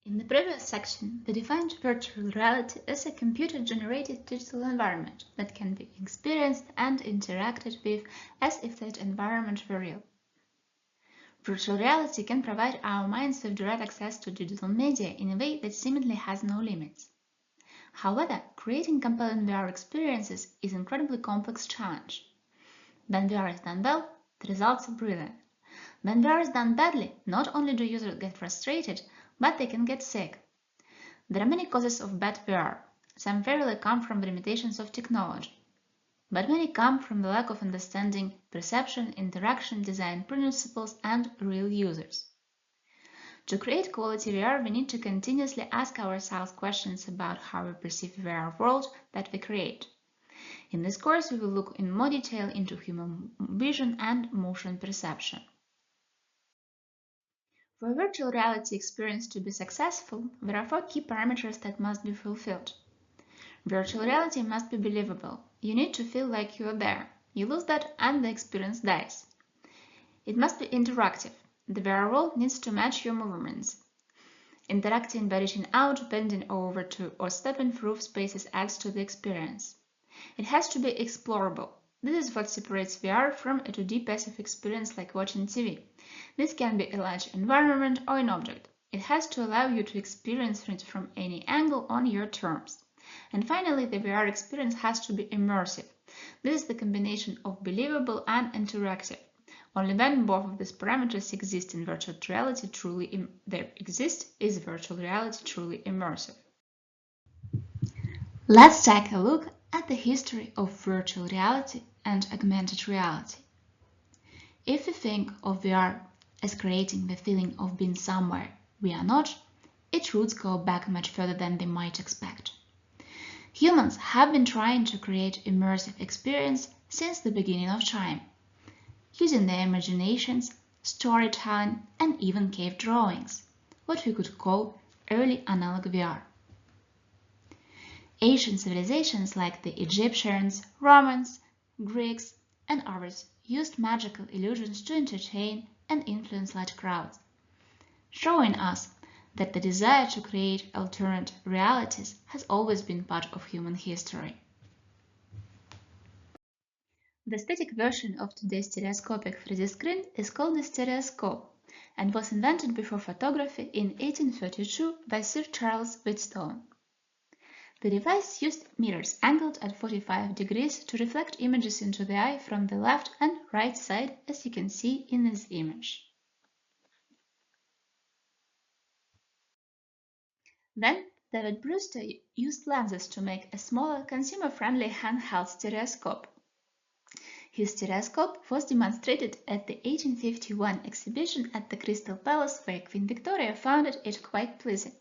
In the previous section, we defined virtual reality as a computer-generated digital environment that can be experienced and interacted with as if that environment were real. Virtual reality can provide our minds with direct access to digital media in a way that seemingly has no limits. However, creating compelling VR experiences is an incredibly complex challenge. When VR is done well, the results are brilliant. When VR is done badly, not only do users get frustrated, but they can get sick. There are many causes of bad VR. Some rarely come from the limitations of technology, but many come from the lack of understanding, perception, interaction, design principles, and real users. To create quality VR, we need to continuously ask ourselves questions about how we perceive the VR world that we create. In this course, we will look in more detail into human vision and motion perception. For a virtual reality experience to be successful, there are 4 key parameters that must be fulfilled. Virtual reality must be believable. You need to feel like you are there. You lose that and the experience dies. It must be interactive. The VR world needs to match your movements. Interacting by reaching out, bending over to, or stepping through spaces adds to the experience. It has to be explorable. This is what separates VR from a 2D passive experience like watching TV. This can be a large environment or an object. It has to allow you to experience it from any angle on your terms. And finally, the VR experience has to be immersive. This is the combination of believable and interactive. Only when both of these parameters exist in virtual reality is virtual reality truly immersive. Let's take a look at the history of virtual reality and augmented reality. If we think of VR as creating the feeling of being somewhere we are not, its roots go back much further than we might expect. Humans have been trying to create immersive experience since the beginning of time, using their imaginations, storytelling, and even cave drawings, what we could call early analog VR. Ancient civilizations like the Egyptians, Romans, Greeks, and others used magical illusions to entertain and influence large crowds, showing us that the desire to create alternate realities has always been part of human history. The static version of today's stereoscopic 3D screen is called the stereoscope and was invented before photography in 1832 by Sir Charles Wheatstone. The device used mirrors angled at 45 degrees to reflect images into the eye from the left and right side, as you can see in this image. Then, David Brewster used lenses to make a smaller, consumer-friendly handheld stereoscope. His stereoscope was demonstrated at the 1851 exhibition at the Crystal Palace, where Queen Victoria found it quite pleasing.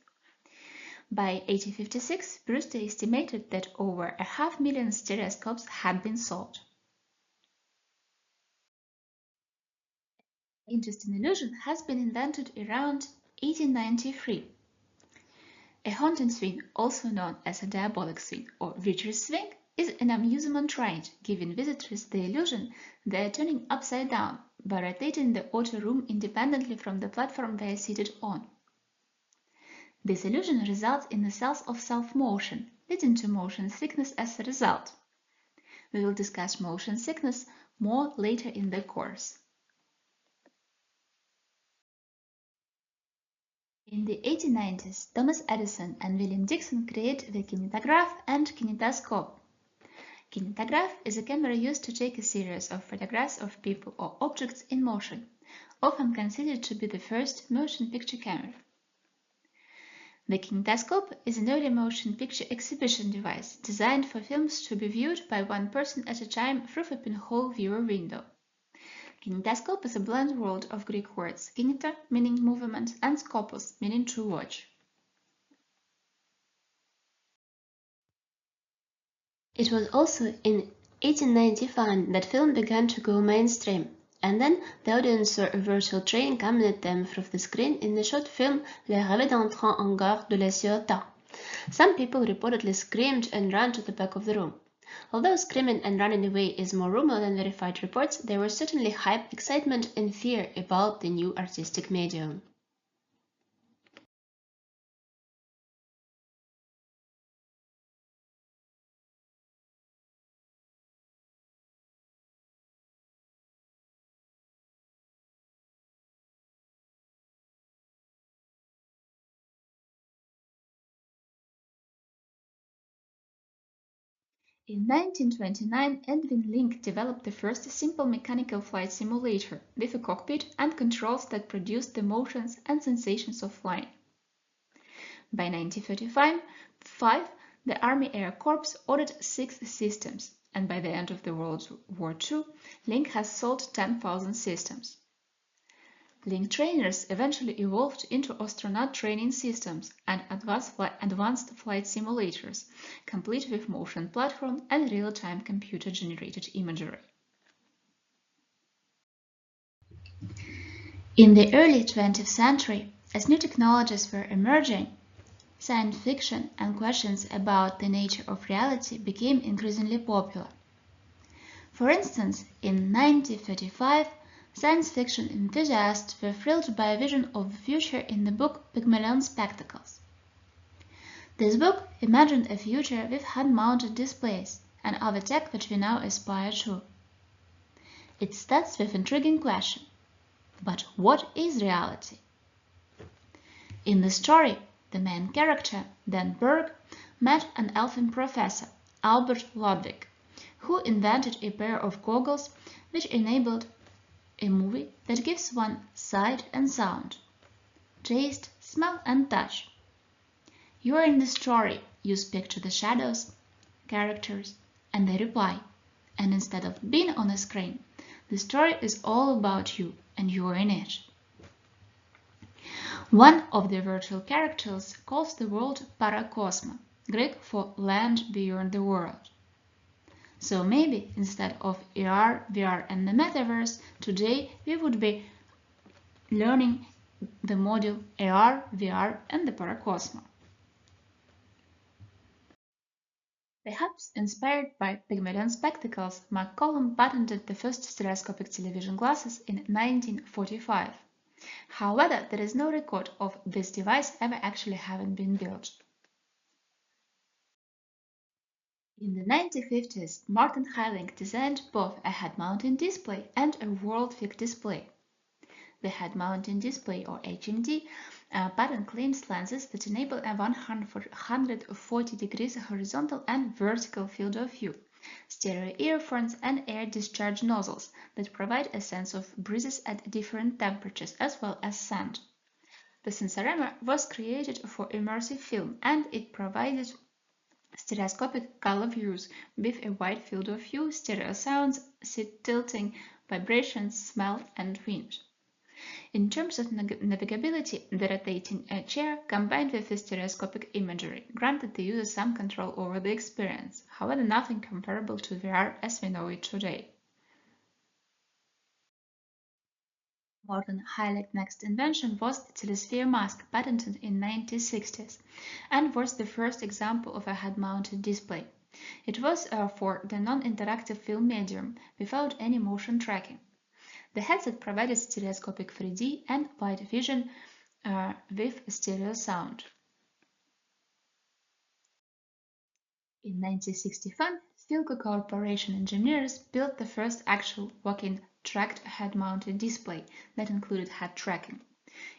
By 1856, Brewster estimated that over 500,000 stereoscopes had been sold. An interesting illusion has been invented around 1893. A haunting swing, also known as a diabolic swing or witcher's swing, is an amusement ride, giving visitors the illusion they are turning upside down by rotating the outer room independently from the platform they are seated on. This illusion results in the cells of self-motion, leading to motion sickness as a result. We will discuss motion sickness more later in the course. In the 1890s, Thomas Edison and William Dickson created the kinetograph and kinetoscope. Kinetograph is a camera used to take a series of photographs of people or objects in motion, often considered to be the first motion picture camera. The kinetoscope is an early motion picture exhibition device designed for films to be viewed by one person at a time through a pinhole viewer window. Kinetoscope is a blend word of Greek words kineto, meaning movement, and skopos, meaning to watch. It was also in 1895 that film began to go mainstream, and then the audience saw a virtual train coming at them through the screen in the short film Le Rêve d'un train en gare de la Ciotat. Some people reportedly screamed and ran to the back of the room. Although screaming and running away is more rumor than verified reports, there was certainly hype, excitement, and fear about the new artistic medium. In 1929, Edwin Link developed the first simple mechanical flight simulator with a cockpit and controls that produced the motions and sensations of flying. By 1935, the Army Air Corps ordered 6 systems, and by the end of the World War II, Link has sold 10,000 systems. Link trainers eventually evolved into astronaut training systems and advanced flight simulators, complete with motion platform and real-time computer-generated imagery. In the early 20th century, as new technologies were emerging, science fiction and questions about the nature of reality became increasingly popular. For instance, in 1935, science fiction enthusiasts were thrilled by a vision of the future in the book Pygmalion Spectacles. This book imagined a future with hand-mounted displays and other tech which we now aspire to. It starts with an intriguing question: but what is reality? In the story, the main character, Dan Berg, met an elfin professor, Albert Ludwig, who invented a pair of goggles which enabled a movie that gives one sight and sound, taste, smell and touch. You are in the story, you speak to the shadows, characters, and they reply. And instead of being on a screen, the story is all about you and you are in it. One of the virtual characters calls the world Parakosma, Greek for land beyond the world. So maybe instead of AR, VR and the Metaverse, today we would be learning the module AR, VR and the Parakosma. Perhaps inspired by Pygmalion Spectacles, McCollum patented the first stereoscopic television glasses in 1945. However, there is no record of this device ever actually having been built. In the 1950s, Martin Heilink designed both a head-mounted display and a world-thick display. The head-mounted display, or HMD, patent claims lenses that enable a 140 degrees horizontal and vertical field of view, stereo earphones and air discharge nozzles that provide a sense of breezes at different temperatures as well as sound. The sensorama was created for immersive film and it provided stereoscopic color views with a wide field of view, stereo sounds, seat tilting, vibrations, smell and wind. In terms of navigability, the rotating chair combined with the stereoscopic imagery granted the user some control over the experience, however nothing comparable to VR as we know it today. Martin Heilink's next invention was the telesphere mask, patented in the 1960s, and was the first example of a head-mounted display. It was for the non-interactive film medium, without any motion tracking. The headset provided stereoscopic 3D and wide vision with stereo sound. In 1965, Philco Corporation engineers built the first actual walk-in tracked head-mounted display that included head tracking.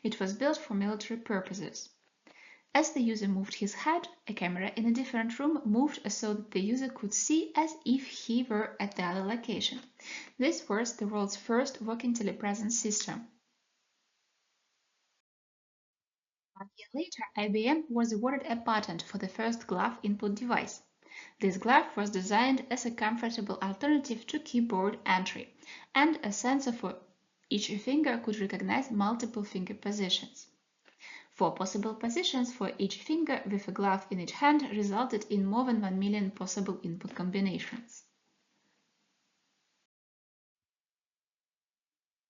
It was built for military purposes. As the user moved his head, a camera in a different room moved so that the user could see as if he were at the other location. This was the world's first walk-in telepresence system. 1 year later, IBM was awarded a patent for the first glove input device. This glove was designed as a comfortable alternative to keyboard entry, and a sensor for each finger could recognize multiple finger positions. 4 possible positions for each finger with a glove in each hand resulted in more than 1 million possible input combinations.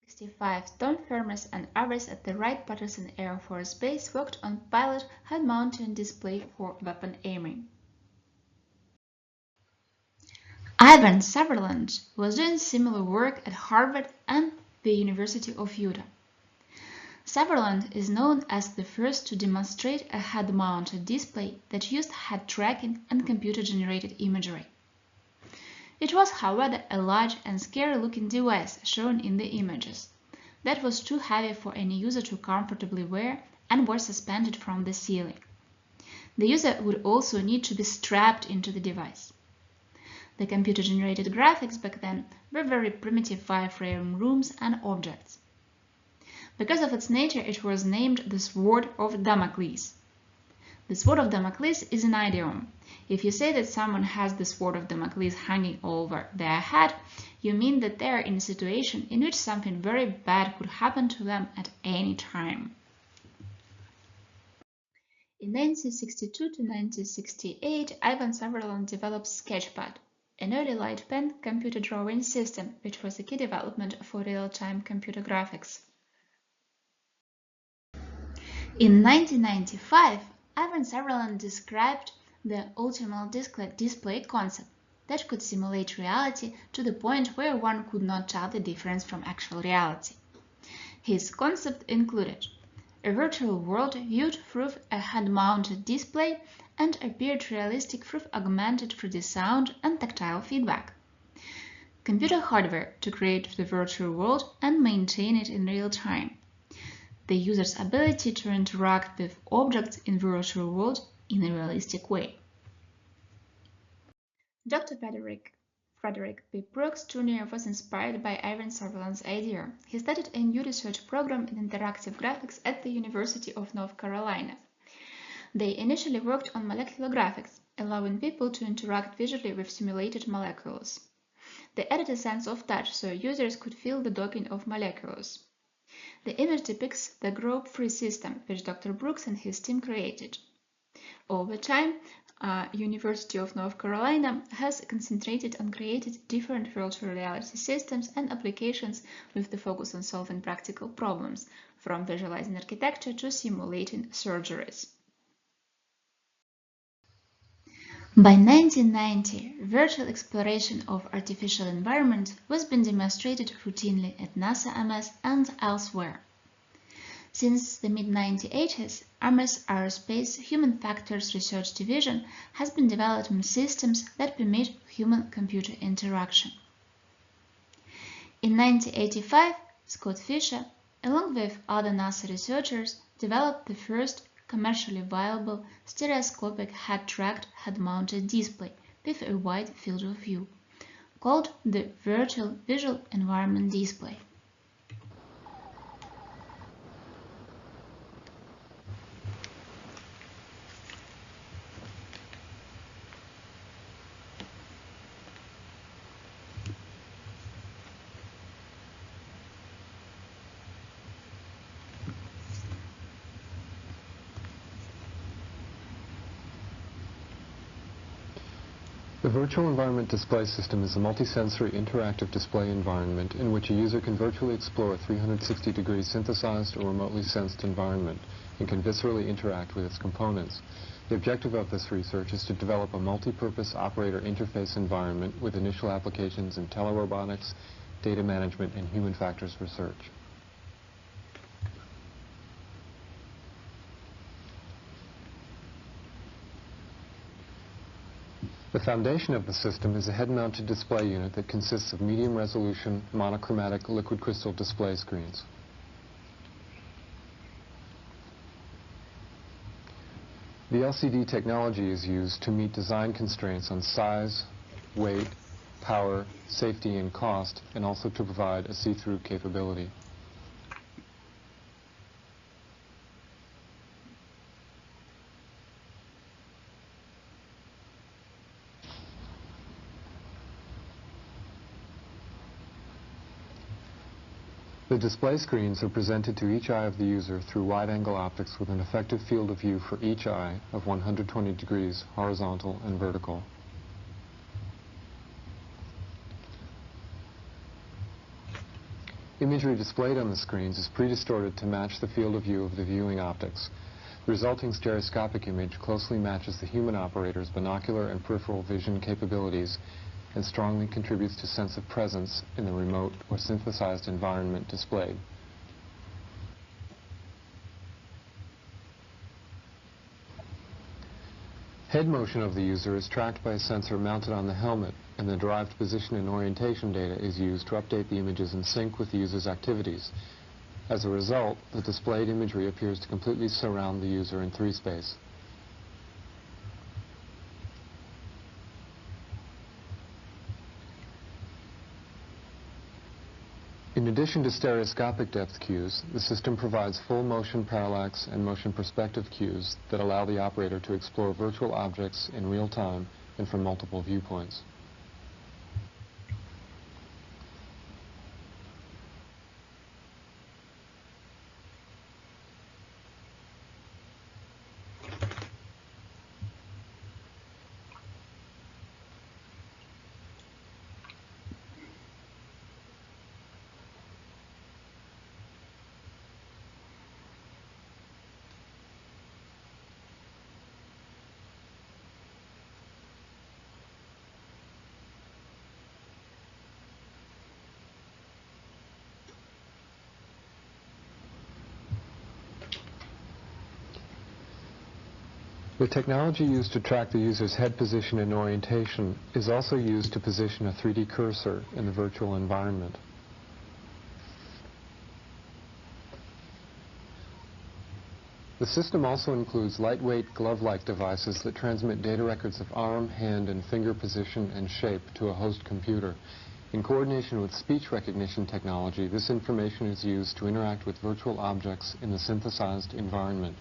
65 Tom Fermis and others at the Wright-Patterson Air Force Base worked on pilot head-mounted display for weapon aiming. Ivan Sutherland was doing similar work at Harvard and the University of Utah. Sutherland is known as the first to demonstrate a head-mounted display that used head tracking and computer-generated imagery. It was, however, a large and scary-looking device shown in the images that was too heavy for any user to comfortably wear and was suspended from the ceiling. The user would also need to be strapped into the device. The computer-generated graphics back then were very primitive wireframe rooms and objects. Because of its nature, it was named the Sword of Damocles. The Sword of Damocles is an idiom. If you say that someone has the Sword of Damocles hanging over their head, you mean that they are in a situation in which something very bad could happen to them at any time. In 1962 to 1968, Ivan Sutherland developed Sketchpad, an early light pen computer drawing system, which was a key development for real-time computer graphics. In 1995, Ivan Sutherland described the ultimate display concept that could simulate reality to the point where one could not tell the difference from actual reality. His concept included a virtual world viewed through a head-mounted display and appeared realistic through augmented 3D sound and tactile feedback. Computer hardware to create the virtual world and maintain it in real time. The user's ability to interact with objects in the virtual world in a realistic way. Dr. Frederick B. Brooks Jr. was inspired by Ivan Sutherland's idea. He studied a new research program in interactive graphics at the University of North Carolina. They initially worked on molecular graphics, allowing people to interact visually with simulated molecules. They added a sense of touch so users could feel the docking of molecules. The image depicts the group-free system which Dr. Brooks and his team created. Over time, University of North Carolina has concentrated on creating different virtual reality systems and applications with the focus on solving practical problems, from visualizing architecture to simulating surgeries. By 1990, virtual exploration of artificial environment was being demonstrated routinely at NASA MS and elsewhere. Since the mid-1980s, ARMA's Aerospace Human Factors Research Division has been developing systems that permit human-computer interaction. In 1985, Scott Fisher, along with other NASA researchers, developed the first commercially viable stereoscopic head-tracked, head-mounted display with a wide field of view, called the Virtual Visual Environment Display. The Virtual Environment Display System is a multisensory interactive display environment in which a user can virtually explore a 360-degree synthesized or remotely sensed environment and can viscerally interact with its components. The objective of this research is to develop a multi-purpose operator interface environment with initial applications in telerobotics, data management, and human factors research. The foundation of the system is a head-mounted display unit that consists of medium-resolution, monochromatic liquid crystal display screens. The LCD technology is used to meet design constraints on size, weight, power, safety, and cost, and also to provide a see-through capability. The display screens are presented to each eye of the user through wide-angle optics with an effective field of view for each eye of 120 degrees horizontal and vertical. Imagery displayed on the screens is pre-distorted to match the field of view of the viewing optics. The resulting stereoscopic image closely matches the human operator's binocular and peripheral vision capabilities and strongly contributes to sense of presence in the remote or synthesized environment displayed. Head motion of the user is tracked by a sensor mounted on the helmet, and the derived position and orientation data is used to update the images in sync with the user's activities. As a result, the displayed imagery appears to completely surround the user in 3-space. In addition to stereoscopic depth cues, the system provides full motion parallax and motion perspective cues that allow the operator to explore virtual objects in real time and from multiple viewpoints. The technology used to track the user's head position and orientation is also used to position a 3D cursor in the virtual environment. The system also includes lightweight glove-like devices that transmit data records of arm, hand, and finger position and shape to a host computer. In coordination with speech recognition technology, this information is used to interact with virtual objects in the synthesized environment.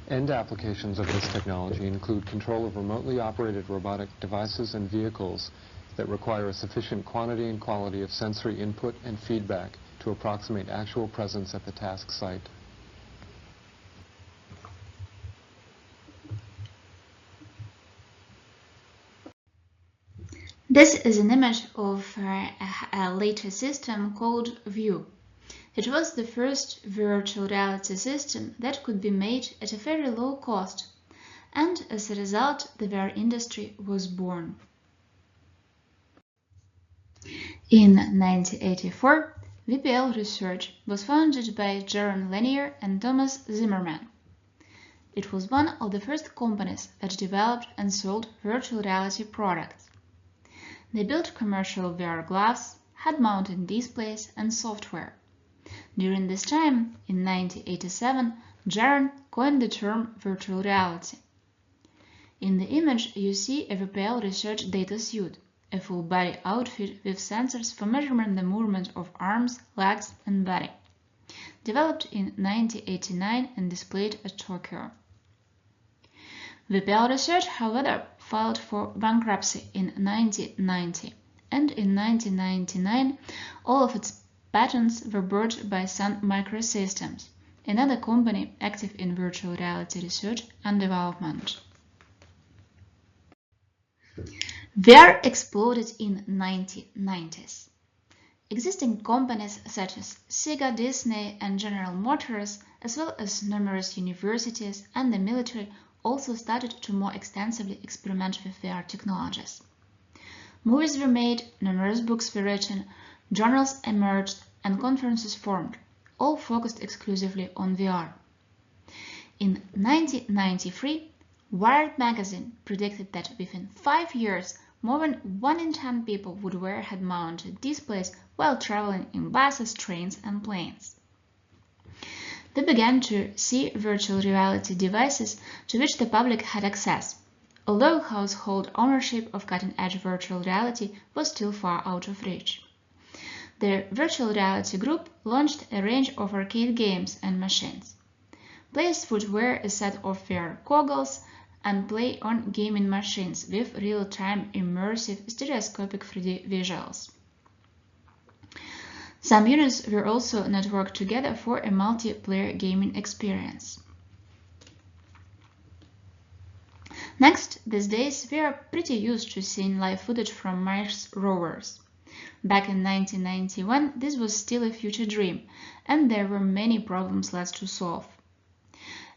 End applications of this technology include control of remotely operated robotic devices and vehicles that require a sufficient quantity and quality of sensory input and feedback to approximate actual presence at the task site. This is an image of a later system called View. It was the first virtual reality system that could be made at a very low cost, and as a result, the VR industry was born. In 1984, VPL Research was founded by Jaron Lanier and Thomas Zimmerman. It was one of the first companies that developed and sold virtual reality products. They built commercial VR gloves, head-mounted displays, and software. During this time, in 1987, Jaron coined the term virtual reality. In the image, you see a VPL Research data suit, a full-body outfit with sensors for measuring the movement of arms, legs, and body, developed in 1989 and displayed at Tokyo. VPL Research, however, filed for bankruptcy in 1990, and in 1999, all of its patents were bought by Sun Microsystems, another company active in virtual reality research and development. VR exploded in 1990s. Existing companies such as Sega, Disney, and General Motors, as well as numerous universities and the military, also started to more extensively experiment with VR technologies. Movies were made, numerous books were written, journals emerged, and conferences formed, all focused exclusively on VR. In 1993, Wired magazine predicted that within 5 years, more than 1 in 10 people would wear head-mounted displays while traveling in buses, trains, and planes. We began to see virtual reality devices to which the public had access, although household ownership of cutting-edge virtual reality was still far out of reach. The Virtual Reality Group launched a range of arcade games and machines. Players would wear a set of VR goggles and play on gaming machines with real-time immersive stereoscopic 3D visuals. Some units were also networked together for a multiplayer gaming experience. Next, these days we are pretty used to seeing live footage from Mars rovers. Back in 1991, this was still a future dream, and there were many problems left to solve.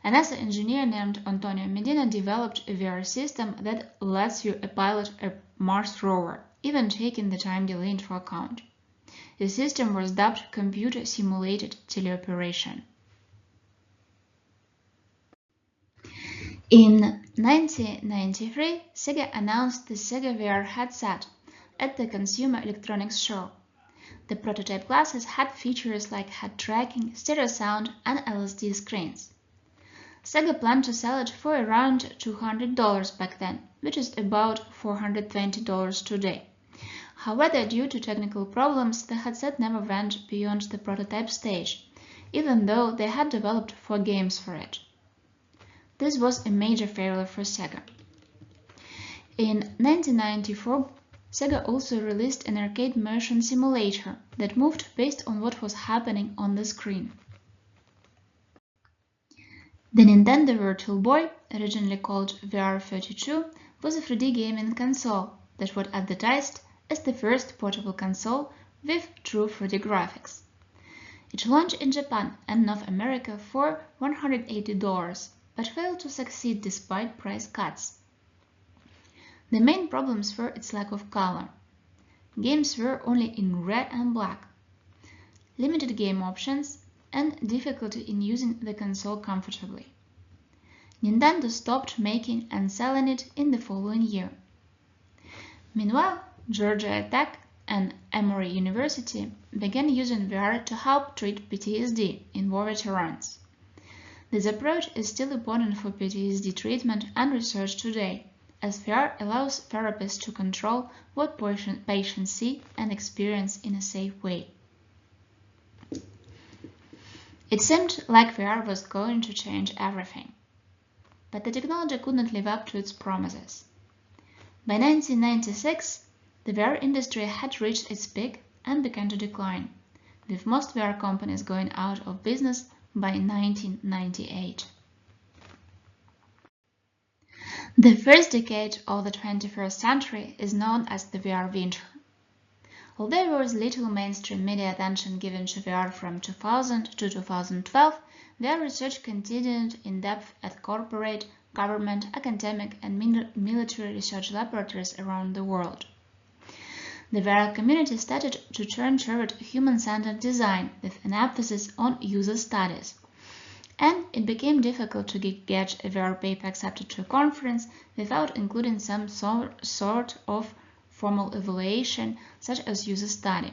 A NASA engineer named Antonio Medina developed a VR system that lets you pilot a Mars rover, even taking the time delay into account. The system was dubbed Computer Simulated Teleoperation. In 1993, Sega announced the Sega VR headset at the Consumer Electronics Show. The prototype glasses had features like head tracking, stereo sound, and LCD screens. Sega planned to sell it for around $200 back then, which is about $420 today. However, due to technical problems, the headset never went beyond the prototype stage, even though they had developed 4 games for it. This was a major failure for Sega. In 1994, Sega also released an arcade motion simulator that moved based on what was happening on the screen. The Nintendo Virtual Boy, originally called VR32, was a 3D gaming console that was advertised as the first portable console with true 3D graphics. It launched in Japan and North America for $180, but failed to succeed despite price cuts. The main problems were its lack of color. Games were only in red and black, limited game options, and difficulty in using the console comfortably. Nintendo stopped making and selling it in the following year. Meanwhile, Georgia Tech and Emory University began using VR to help treat PTSD in war veterans. This approach is still important for PTSD treatment and research today, as VR allows therapists to control what patients see and experience in a safe way. It seemed like VR was going to change everything, but the technology could not live up to its promises. By 1996, the VR industry had reached its peak and began to decline, with most VR companies going out of business by 1998. The first decade of the 21st century is known as the VR winter. Although there was little mainstream media attention given to VR from 2000 to 2012, VR research continued in depth at corporate, government, academic, and military research laboratories around the world. The VR community started to turn toward human-centered design with an emphasis on user studies, and it became difficult to get a VR paper accepted to a conference without including some sort of formal evaluation, such as user study.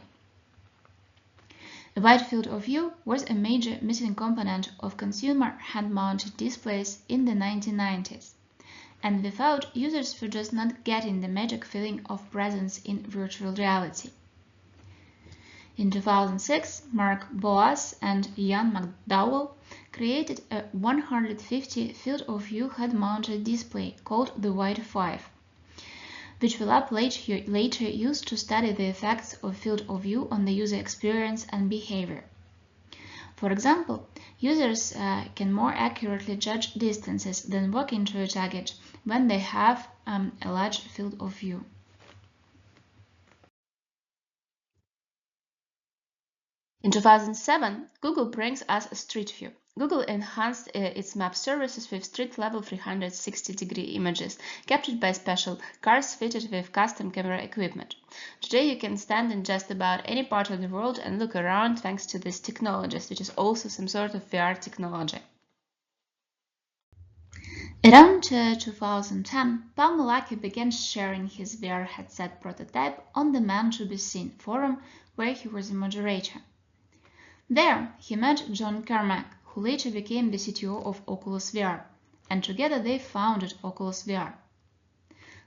A wide field of view was a major missing component of consumer hand-mounted displays in the 1990s, and without, users were just not getting the magic feeling of presence in virtual reality. In 2006, Mark Boas and Ian McDowell created a 150 field of view head-mounted display called the Wide 5, which will later used to study the effects of field of view on the user experience and behavior. For example, users can more accurately judge distances than walk into a target when they have a large field of view. In 2007, Google brings us Street View. Google enhanced its map services with street-level 360-degree images captured by special cars fitted with custom camera equipment. Today you can stand in just about any part of the world and look around thanks to this technology, which is also some sort of VR technology. Around 2010, Paul Mulaki began sharing his VR headset prototype on the Man to Be Seen forum, where he was a moderator. There, he met John Carmack, who later became the CTO of Oculus VR, and together they founded Oculus VR.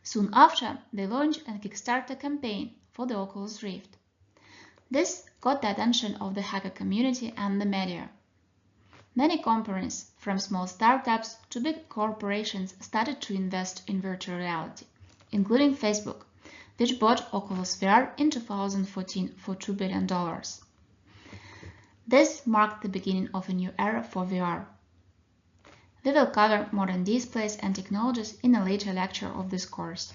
Soon after, they launched a Kickstarter campaign for the Oculus Rift. This caught the attention of the hacker community and the media. Many companies, from small startups to big corporations, started to invest in virtual reality, including Facebook, which bought Oculus VR in 2014 for $2 billion. This marked the beginning of a new era for VR. We will cover modern displays and technologies in a later lecture of this course.